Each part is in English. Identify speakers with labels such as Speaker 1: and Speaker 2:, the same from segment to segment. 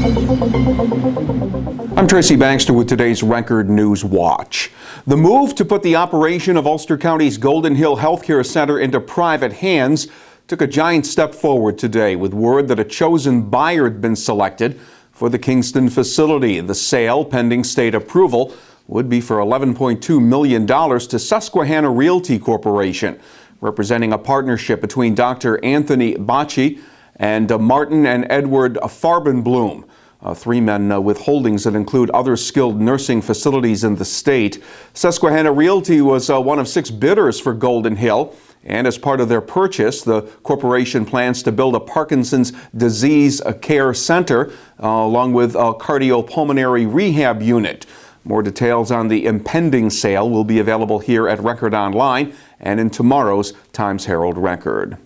Speaker 1: I'm Tracy Baxter with today's Record Newswatch. The move to put the operation of Ulster County's Golden Hill Healthcare Center into private hands took a giant step forward today with word that a chosen buyer had been selected for the Kingston facility. The sale, pending state approval, would be for $11.2 million to Susquehanna Realty Corporation, representing a partnership between Dr. Anthony Bacci and Martin and Edward Farbenblum. Three men with holdings that include other skilled nursing facilities in the state. Susquehanna Realty was one of 6 bidders for Golden Hill, and as part of their purchase, the corporation plans to build a Parkinson's disease care center along with a cardiopulmonary rehab unit. More details on the impending sale will be available here at Record Online and in tomorrow's Times-Herald Record.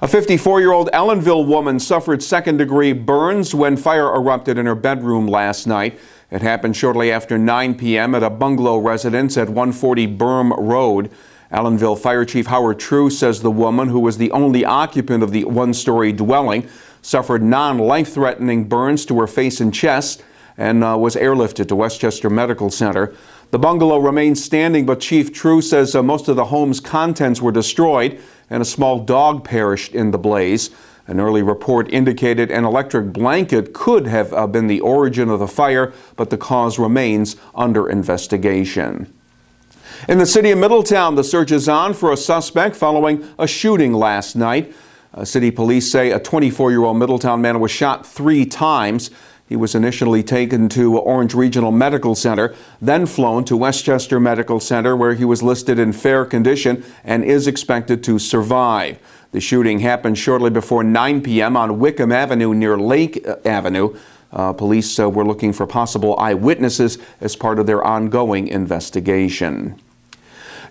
Speaker 1: A 54-year-old Ellenville woman suffered second-degree burns when fire erupted in her bedroom last night. It happened shortly after 9 p.m. at a bungalow residence at 140 Berm Road. Ellenville Fire Chief Howard True says the woman, who was the only occupant of the one-story dwelling, suffered non-life-threatening burns to her face and chest and was airlifted to Westchester Medical Center. The bungalow remains standing, but Chief True says most of the home's contents were destroyed and a small dog perished in the blaze. An early report indicated an electric blanket could have been the origin of the fire, but the cause remains under investigation. In the city of Middletown, the search is on for a suspect following a shooting last night. City police say a 24-year-old Middletown man was shot 3 times. He was initially taken to Orange Regional Medical Center, then flown to Westchester Medical Center, where he was listed in fair condition and is expected to survive. The shooting happened shortly before 9 p.m. on Wickham Avenue near Lake Avenue. Police were looking for possible eyewitnesses as part of their ongoing investigation.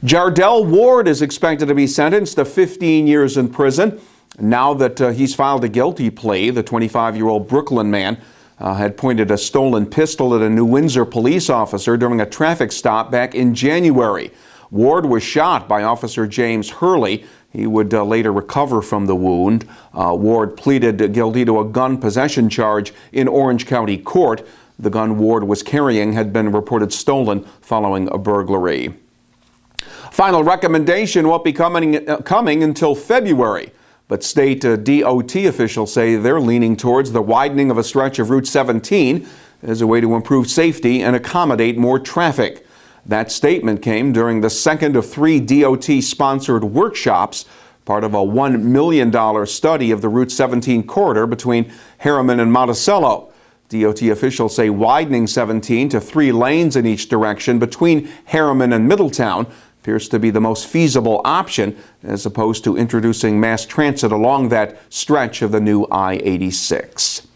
Speaker 1: Jardell Ward is expected to be sentenced to 15 years in prison. Now that he's filed a guilty plea, the 25-year-old Brooklyn man had pointed a stolen pistol at a New Windsor police officer during a traffic stop back in January. Ward was shot by Officer James Hurley. He would later recover from the wound. Ward pleaded guilty to a gun possession charge in Orange County Court. The gun Ward was carrying had been reported stolen following a burglary. Final recommendation won't be coming until February, but state DOT officials say they're leaning towards the widening of a stretch of Route 17 as a way to improve safety and accommodate more traffic. That statement came during the second of 3 DOT-sponsored workshops, part of a $1 million study of the Route 17 corridor between Harriman and Monticello. DOT officials say widening 17 to 3 lanes in each direction between Harriman and Middletown appears to be the most feasible option, as opposed to introducing mass transit along that stretch of the new I-86.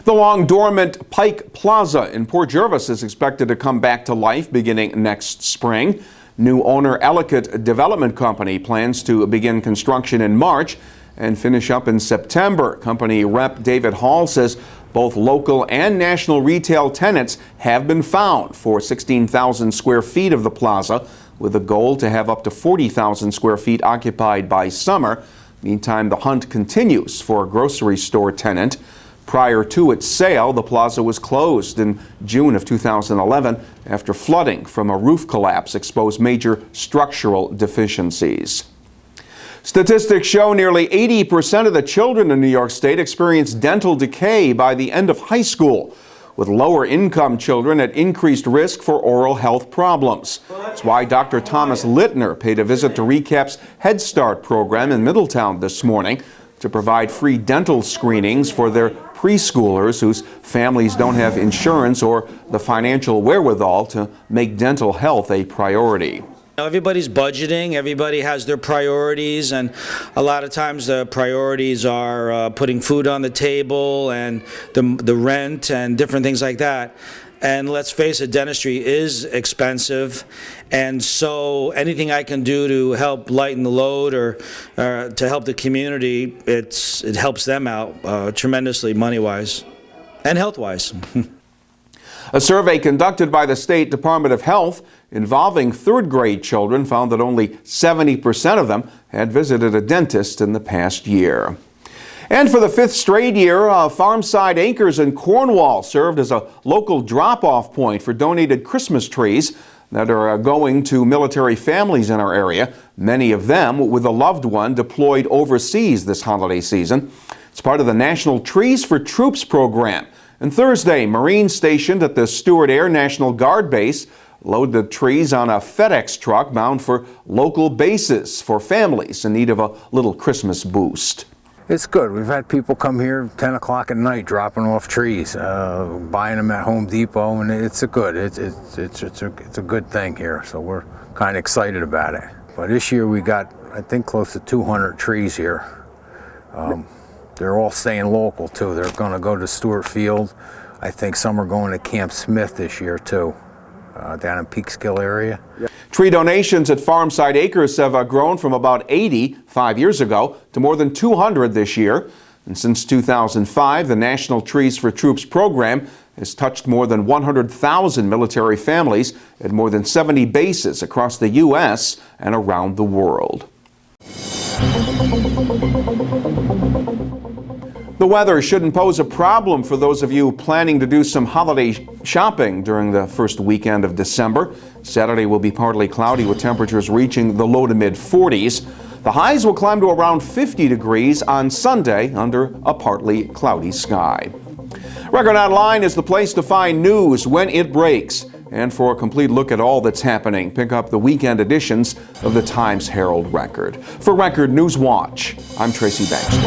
Speaker 1: The long-dormant Pike Plaza in Port Jervis is expected to come back to life beginning next spring. New owner Ellicott Development Company plans to begin construction in March and finish up in September. Company rep David Hall says both local and national retail tenants have been found for 16,000 square feet of the plaza, with a goal to have up to 40,000 square feet occupied by summer. Meantime, the hunt continues for a grocery store tenant. Prior to its sale, the plaza was closed in June of 2011 after flooding from a roof collapse exposed major structural deficiencies. Statistics show nearly 80% of the children in New York State experience dental decay by the end of high school, with lower income children at increased risk for oral health problems. That's why Dr. Thomas Littner paid a visit to RECAP's Head Start program in Middletown this morning to provide free dental screenings for their preschoolers whose families don't have insurance or the financial wherewithal to make dental health a priority.
Speaker 2: Everybody's budgeting, everybody has their priorities, and a lot of times the priorities are putting food on the table and the rent and different things like that. And let's face it, dentistry is expensive, and so anything I can do to help lighten the load or to help the community, it helps them out tremendously money-wise and health-wise.
Speaker 1: A survey conducted by the State Department of Health involving third-grade children found that only 70% of them had visited a dentist in the past year. And for the fifth straight year, Farmside Acres in Cornwall served as a local drop-off point for donated Christmas trees that are going to military families in our area, many of them with a loved one deployed overseas this holiday season. It's part of the National Trees for Troops program. And Thursday, Marines stationed at the Stewart Air National Guard Base load the trees on a FedEx truck bound for local bases for families in need of a little Christmas boost.
Speaker 3: It's good. We've had people come here 10 o'clock at night dropping off trees, buying them at Home Depot, and it's a good thing here. So we're kind of excited about it. But this year we got, I think, close to 200 trees here. They're all staying local too. They're going to go to Stewart Field. I think some are going to Camp Smith this year too, down in Peekskill area.
Speaker 1: Tree donations at Farmside Acres have grown from about 80 5 years ago to more than 200 this year. And since 2005, the National Trees for Troops program has touched more than 100,000 military families at more than 70 bases across the U.S. and around the world. The weather shouldn't pose a problem for those of you planning to do some holiday shopping during the first weekend of December. Saturday will be partly cloudy with temperatures reaching the low to mid 40s. The highs will climb to around 50 degrees on Sunday under a partly cloudy sky. Record Online is the place to find news when it breaks. And for a complete look at all that's happening, pick up the weekend editions of the Times-Herald Record. For Record Newswatch, I'm Tracy Baxter.